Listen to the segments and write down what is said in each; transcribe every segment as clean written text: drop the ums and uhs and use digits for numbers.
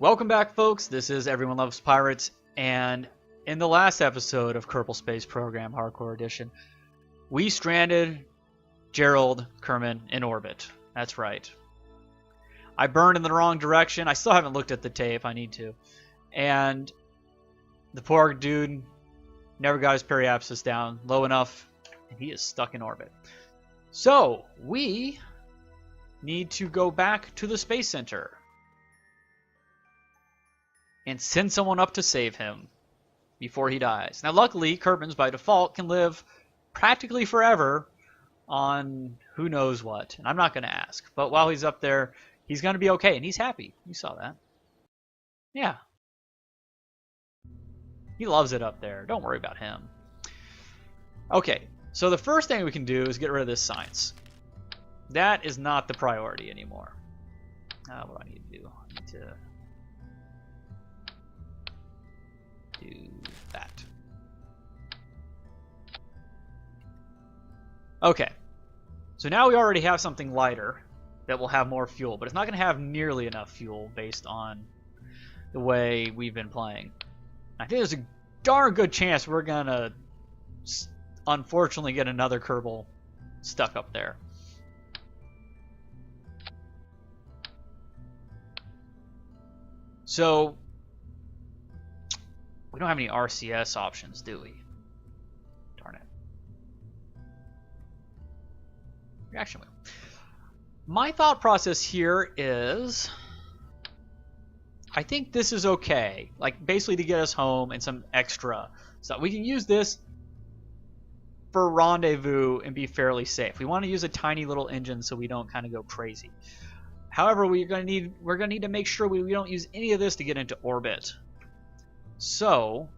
Welcome back, folks. This is Everyone Loves Pirates, and in the last episode of Kerbal Space Program Hardkore Edition, we stranded Gerald Kerman in orbit. That's right. I burned in the wrong direction. I still haven't looked at the tape. I need to. And the poor dude never got his periapsis down low enough, and he is stuck in orbit. So, we need to go back to the Space Center and send someone up to save him before he dies. Now, luckily, Kerbals by default can live practically forever on who knows what. And I'm not going to ask. But while he's up there, he's going to be okay. And he's happy. You saw that. Yeah. He loves it up there. Don't worry about him. Okay. So the first thing we can do is get rid of this science. That is not the priority anymore. What do I need to do? I need to do that. Okay, so now we already have something lighter that will have more fuel, but it's not going to have nearly enough fuel based on the way we've been playing. I think there's a darn good chance we're going to unfortunately get another Kerbal stuck up there. So we don't have any RCS options, do we? Darn it. Reaction wheel. My thought process here is, I think this is okay. Like, basically to get us home and some extra stuff. We can use this for rendezvous and be fairly safe. We want to use a tiny little engine so we don't kind of go crazy. However, we're gonna need to make sure we don't use any of this to get into orbit. So,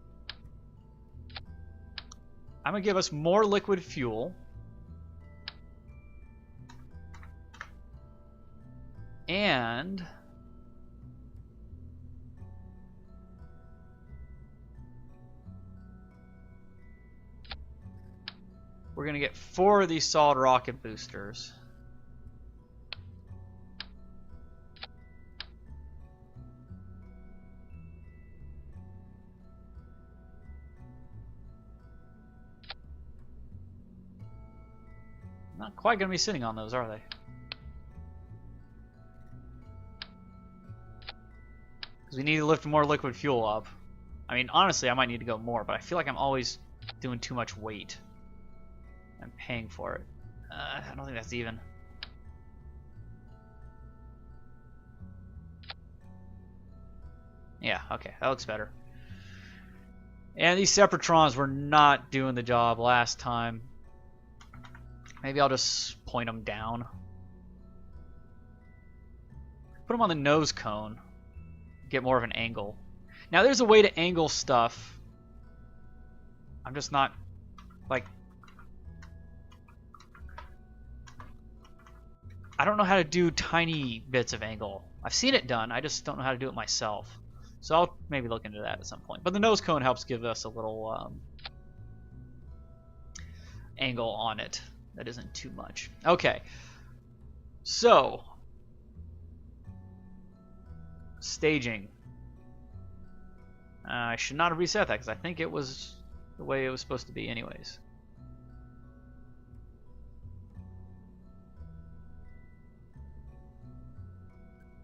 I'm going to give us more liquid fuel. And we're going to get 4 of these solid rocket boosters. Not quite going to be sitting on those, are they? Because we need to lift more liquid fuel up. I mean, honestly, I might need to go more, but I feel like I'm always doing too much weight. I'm paying for it. I don't think that's even. Yeah, okay, that looks better. And these Separatrons were not doing the job last time. Maybe I'll just point them down. Put them on the nose cone. Get more of an angle. Now there's a way to angle stuff. I'm just not, like, I don't know how to do tiny bits of angle. I've seen it done, I just don't know how to do it myself. So I'll maybe look into that at some point. But the nose cone helps give us a little angle on it. That isn't too much. Okay. So, staging. I should not have reset that because I think it was the way it was supposed to be anyways.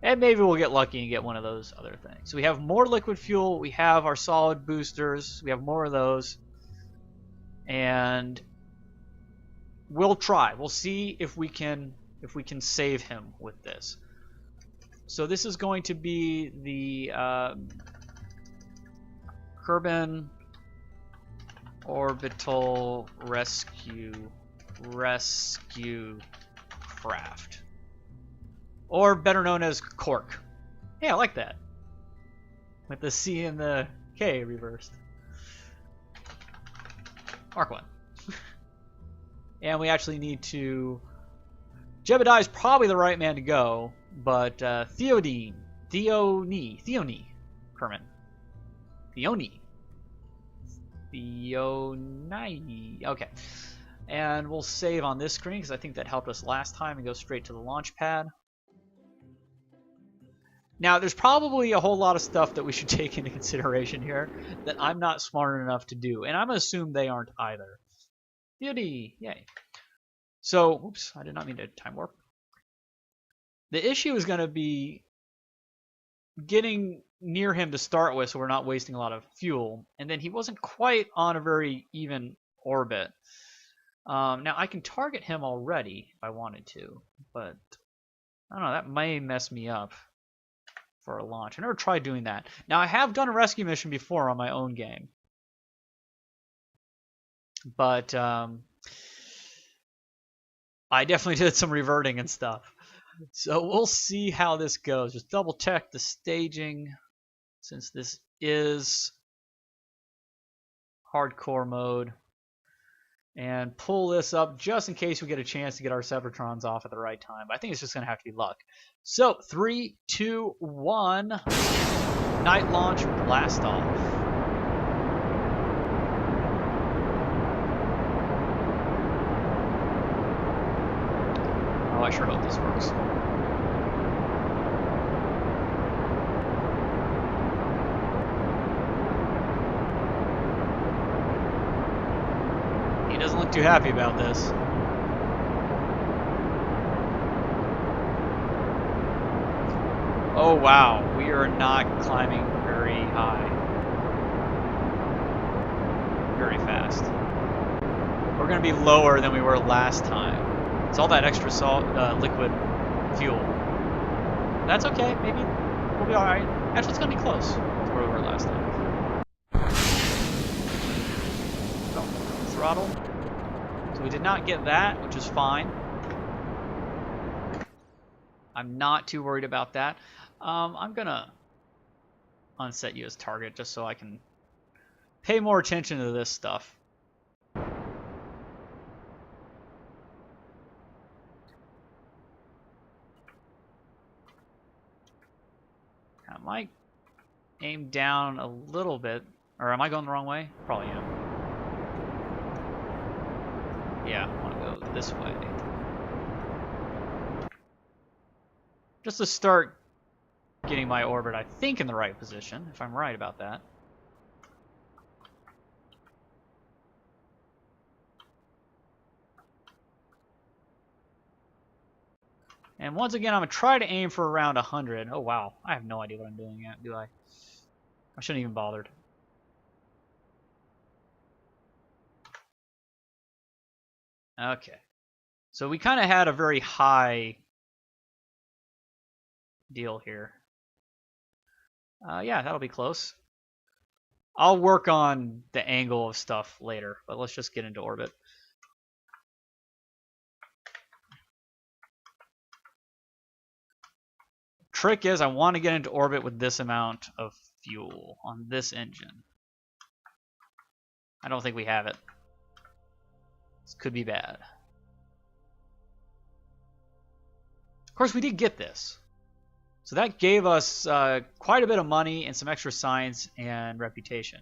And maybe we'll get lucky and get one of those other things. So we have more liquid fuel. We have our solid boosters. We have more of those. And we'll try. We'll see if we can save him with this. So this is going to be the Kerbal Orbital Rescue Craft, or better known as Cork. Yeah, I like that. With the C and the K reversed. Mark 1. And we actually need to... Jebediah is probably the right man to go, but Theoni, Kerman. Theoni. Okay. And we'll save on this screen because I think that helped us last time and go straight to the launch pad. Now, there's probably a whole lot of stuff that we should take into consideration here that I'm not smart enough to do, and I'm going to assume they aren't either. Beauty! Yay. So, oops, I did not mean to time warp. The issue is going to be getting near him to start with so we're not wasting a lot of fuel, and then he wasn't quite on a very even orbit. Now, I can target him already if I wanted to, but I don't know, that may mess me up for a launch. I never tried doing that. Now, I have done a rescue mission before on my own game, but I definitely did some reverting and stuff. So we'll see how this goes. Just double check the staging, since this is hardcore mode, and pull this up just in case we get a chance to get our Cybertrons off at the right time. But I think it's just going to have to be luck. So 3, 2, 1, night launch, blast off. Oh, I sure hope this works. He doesn't look too happy about this. Oh wow, we are not climbing very high. Very fast. We're going to be lower than we were last time. It's all that extra salt, liquid fuel. That's okay. Maybe we'll be all right. Actually, it's gonna be close to where we were last time. Oh, throttle. So we did not get that, which is fine. I'm not too worried about that. I'm gonna unset you as target just so I can pay more attention to this stuff. I might aim down a little bit. Or am I going the wrong way? Probably am. Yeah, I want to go this way. Just to start getting my orbit, I think, in the right position, if I'm right about that. And once again, I'm going to try to aim for around 100. Oh, wow. I have no idea what I'm doing yet, do I? I shouldn't even bothered. Okay. So we kind of had a very high deal here. Yeah, that'll be close. I'll work on the angle of stuff later, but let's just get into orbit. Trick is I want to get into orbit with this amount of fuel on this engine. I don't think we have it. This could be bad. Of course, we did get this. So that gave us quite a bit of money and some extra science and reputation.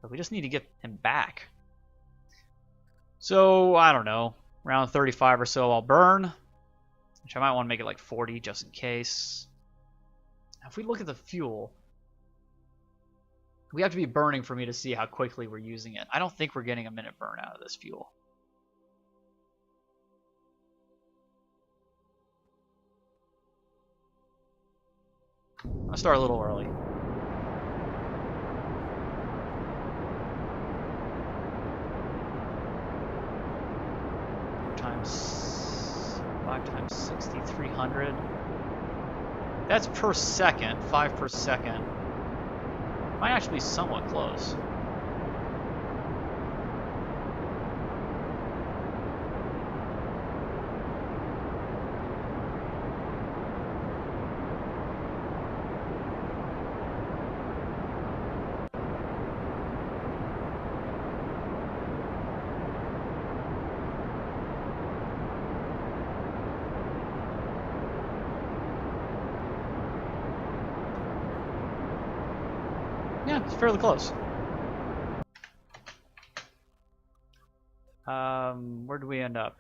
But we just need to get him back. So, I don't know. Around 35 or so I'll burn. Which I might want to make it like 40 just in case. Now, if we look at the fuel, we have to be burning for me to see how quickly we're using it. I don't think we're getting a minute burn out of this fuel. I'll start a little early. Times 5 times 60, 300. That's per second, 5 per second. Might actually be somewhat close. Yeah, it's fairly close. Where do we end up?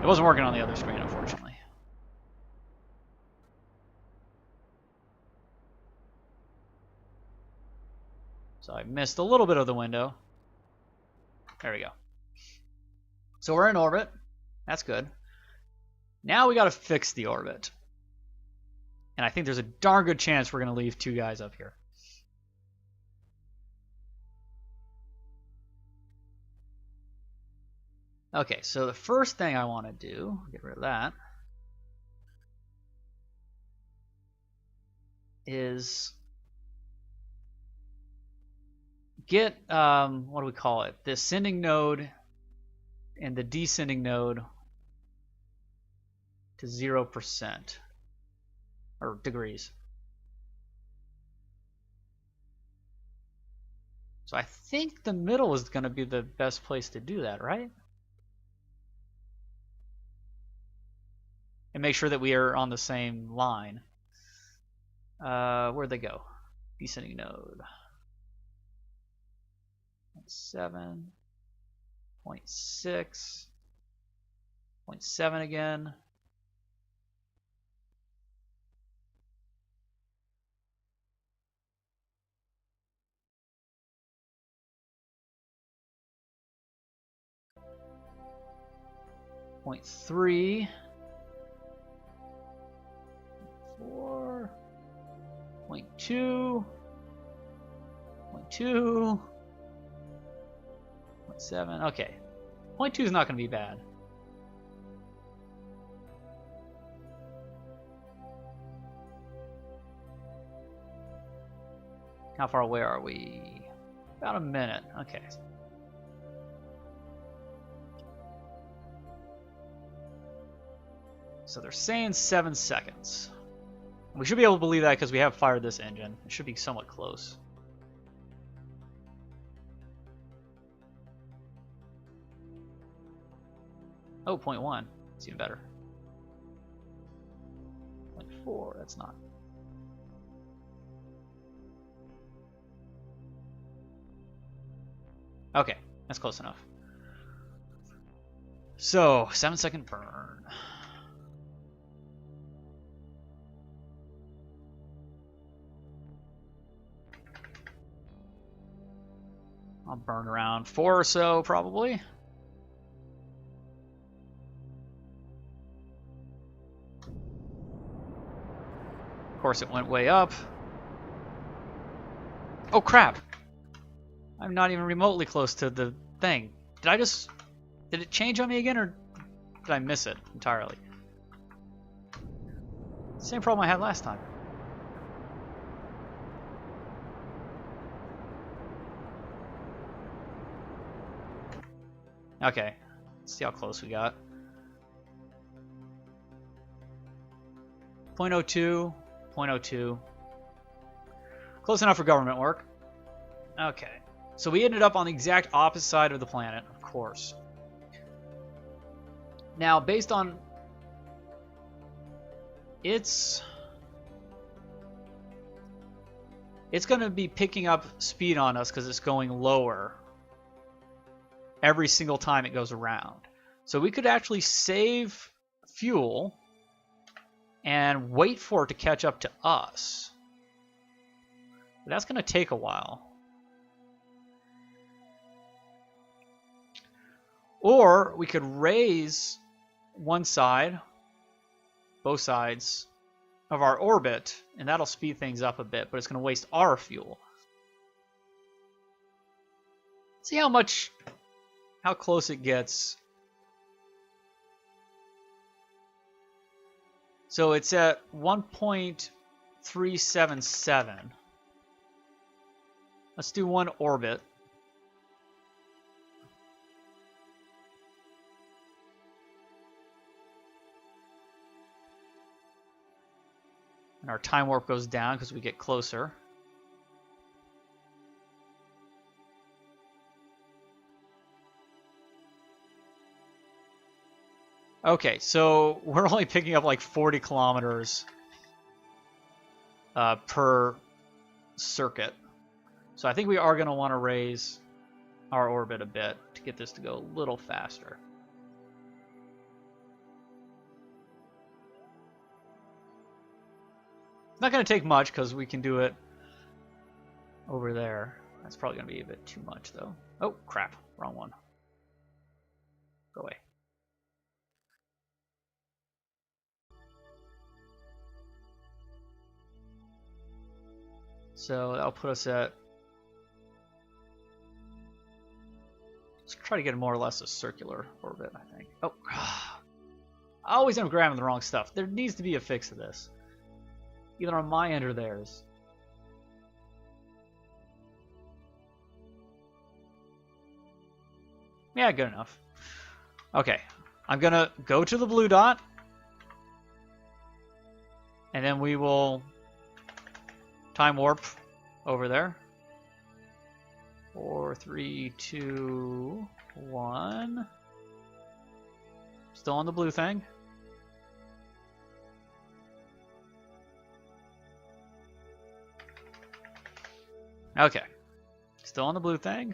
wasn't working on the other screen, unfortunately. So I missed a little bit of the window. There we go. So we're in orbit. That's good. Now we got to fix the orbit. And I think there's a darn good chance we're going to leave 2 guys up here. Okay, so the first thing I want to do, get rid of that, is get, what do we call it? The ascending node and the descending node to 0%, or degrees. So I think the middle is going to be the best place to do that, right? And make sure that we are on the same line. Where'd they go? Descending node. 7, 0.6, 0.7 again. Point 3, 4, 0.2, 0.2, 0.7. Okay, 0.2 is not going to be bad. How far away are we? About a minute. Okay. So they're saying 7 seconds. We should be able to believe that because we have fired this engine. It should be somewhat close. Oh, 0.1. It's even better. 0.4. That's not. Okay, that's close enough. So, 7-second burn. I'll burn around 4 or so, probably. Of course, it went way up. Oh, crap! I'm not even remotely close to the thing. Did it change on me again, or did I miss it entirely? Same problem I had last time. Okay, let's see how close we got. 0.02, 0.02. Close enough for government work. Okay, so we ended up on the exact opposite side of the planet, of course. Now, based on it's going to be picking up speed on us because it's going lower every single time it goes around. So we could actually save fuel and wait for it to catch up to us. But that's going to take a while. Or we could raise one side, both sides of our orbit, and that'll speed things up a bit, but it's going to waste our fuel. See how close it gets. So it's at 1.377. Let's do one orbit. And our time warp goes down because we get closer. Okay, so we're only picking up like 40 kilometers per circuit. So I think we are going to want to raise our orbit a bit to get this to go a little faster. Not going to take much because we can do it over there. That's probably going to be a bit too much though. Oh crap, wrong one. Go away. So that'll put us at... Let's try to get more or less a circular orbit, I think. Oh, I always end up grabbing the wrong stuff. There needs to be a fix to this. Either on my end or theirs. Yeah, good enough. Okay, I'm gonna go to the blue dot. And then we will time warp over there. 4, 3, 2, 1. Still on the blue thing. Okay. Still on the blue thing.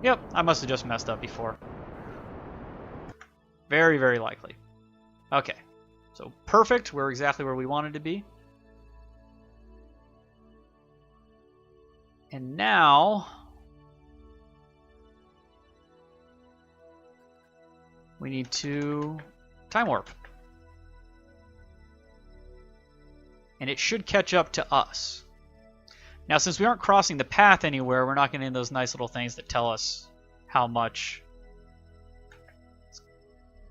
Yep, I must have just messed up before. Very, very likely. Okay. So perfect, we're exactly where we wanted to be. And now we need to time warp. And it should catch up to us. Now since we aren't crossing the path anywhere, we're not getting those nice little things that tell us how much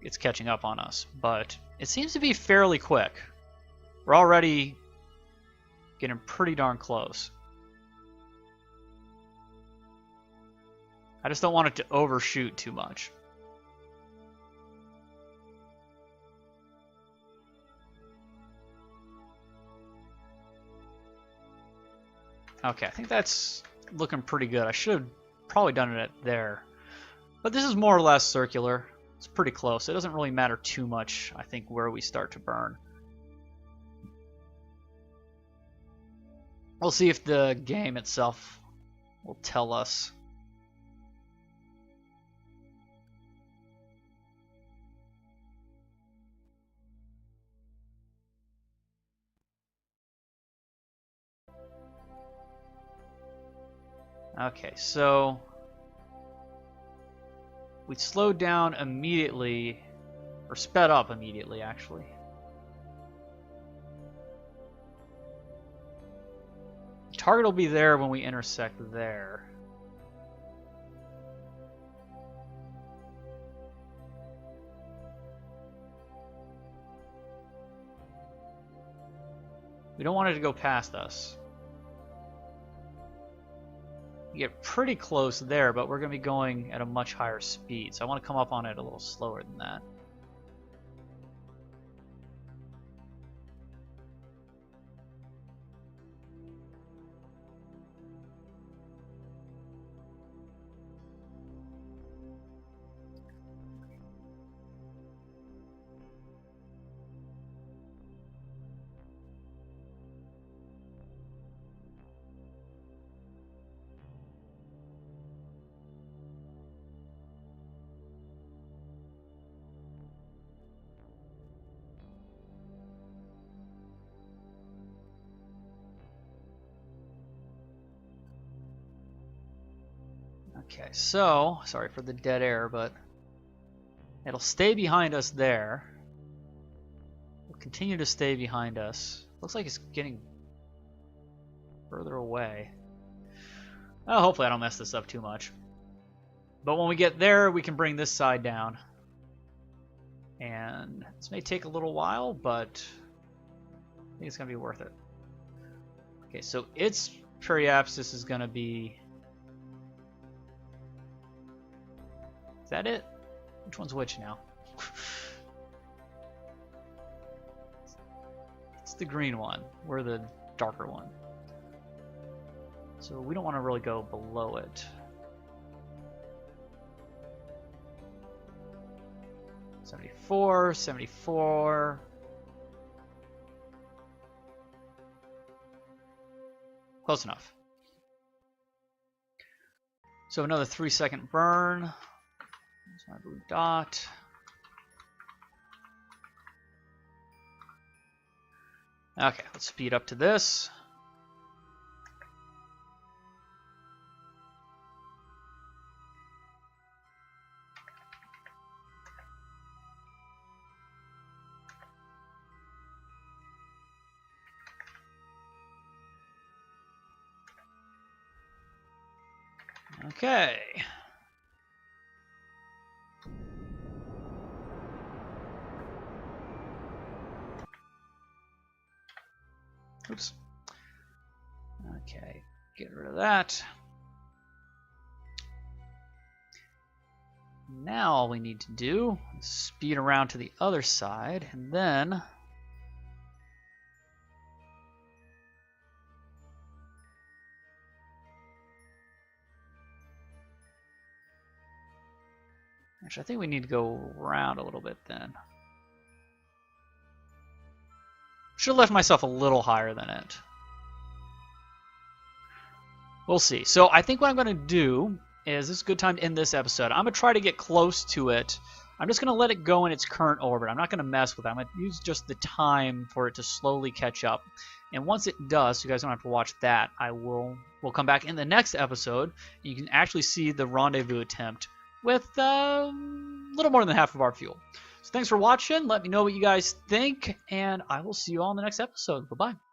it's catching up on us, but it seems to be fairly quick. We're already getting pretty darn close. I just don't want it to overshoot too much. Okay, I think that's looking pretty good. I should have probably done it there. But this is more or less circular. It's pretty close. It doesn't really matter too much, I think, where we start to burn. We'll see if the game itself will tell us. Okay, so we slowed down immediately, or sped up immediately, actually. Target will be there when we intersect there. We don't want it to go past us. We get pretty close there, but we're going to be going at a much higher speed, so I want to come up on it a little slower than that. Okay, so, sorry for the dead air, but it'll stay behind us there. It'll continue to stay behind us. Looks like it's getting further away. Oh, hopefully I don't mess this up too much. But when we get there, we can bring this side down. And this may take a little while, but I think it's going to be worth it. Okay, so its periapsis is going to be... Is that it? Which one's which now? It's the green one. We're the darker one. So we don't want to really go below it. 74, 74. Close enough. So another 3-second burn. There's my blue dot. Okay, let's speed up to this. Okay. Oops. Okay, get rid of that. Now all we need to do is speed around to the other side, and then actually I think we need to go around a little bit then. Should have left myself a little higher than it. We'll see. So I think what I'm going to do is, this is a good time to end this episode. I'm going to try to get close to it. I'm just going to let it go in its current orbit. I'm not going to mess with it. I'm going to use just the time for it to slowly catch up. And once it does, so you guys don't have to watch that, we'll come back in the next episode. You can actually see the rendezvous attempt with a little more than half of our fuel. So thanks for watching. Let me know what you guys think, and I will see you all in the next episode. Bye-bye.